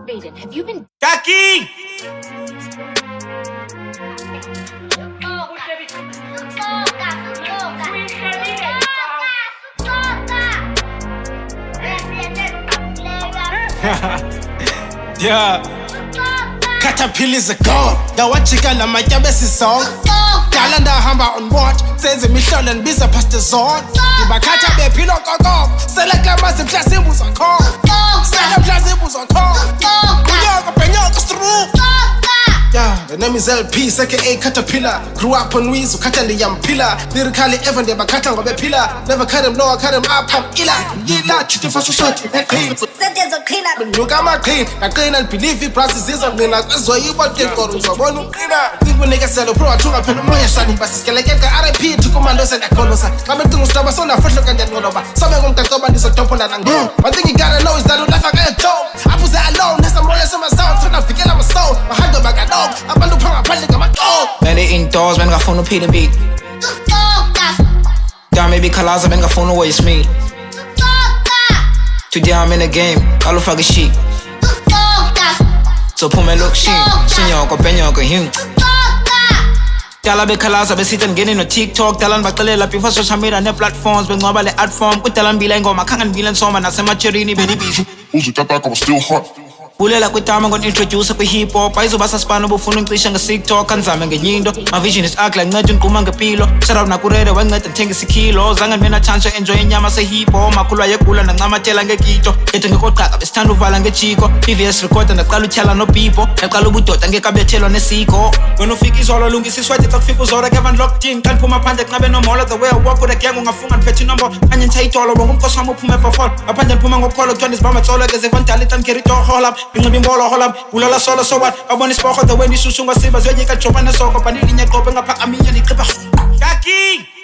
Raiden, have you been... Kaki! Yeah. Caterpillar is a god. Yawachika na majabesi song. Kalanda hamba on watch. Says a mission and biza past the zone. Ibakata be pilo koko. Select massive placebos on call. Select placebos on call. Kunyoka penyoka stru. Yeah, the name is LP, aka Caterpillar. Grew up on wheels, kata the yam pillar. Lyrically, even the bakata of a pillar. Never cut him low, cut him up, I'm illa. Yilla, chicken for so short, that clean. There's a clean up. You got my clean, I clean and believe it, processes of me. That's why you want to go to the one who cleaner. Think when niggas sell a pro, I took a pen of my son, but skeleton, RIP to commandos and Econosa. I'm to stop us on a fresh look and then go over. Some of them can come and is a top on that and go. One thing you gotta know is that I don't laugh like a dog. I was alone, there's some more in my sound, so I forget I'm a soul. My hand go back at dog. I'm on the power, I'm my dog. Man, they indoors, man, got phone to P to B. Down maybe Kalaza, man, got phone to waste me. Today I'm in the game, I look like a sheep. So put my look sheep, Senor, Copenhagen, him. Tala be Kalaza, be sit and get in a TikTok, Talan Bakalela, before social media and platforms, but mobile ad form, put Talan Bilango, Makan and Bilan Soma, and Semacherini, baby. Who's it that was still hot? Pulela kwitama ngon introduce kwa hip hop Aizo basa spano bufunu nklisha nga TikTok Kanzame nga nyindo My vision is act like ngajun kumanga pilo Shout out na kurere wenga tenge sikilo Zangan mena chance enjoy nyama sa hip hop Makulwa yekula na ngama tela nge kito Kete nge kotka bestandu vala nge chiko PVS record na kalu chala no people Na kalu butota nge kabya chelo ne siko When ufiki zolo lungi si sweat Takufiku zora Kevin locked in Kan puma pande knabe no mola The way I walk with a gang Ungafunga npeti number Anyen taitolo Wangum kosa mu pume perform Apanjan puma ngokolo Twanis bama tolo Geze vantalitan kerito holap Ingabi mbolo holap Ulala solo so what I want is poko The way ni susunga siba Zwe yika chopa na soko Panili nye kope Nga pa aminya ni kripa Kaki!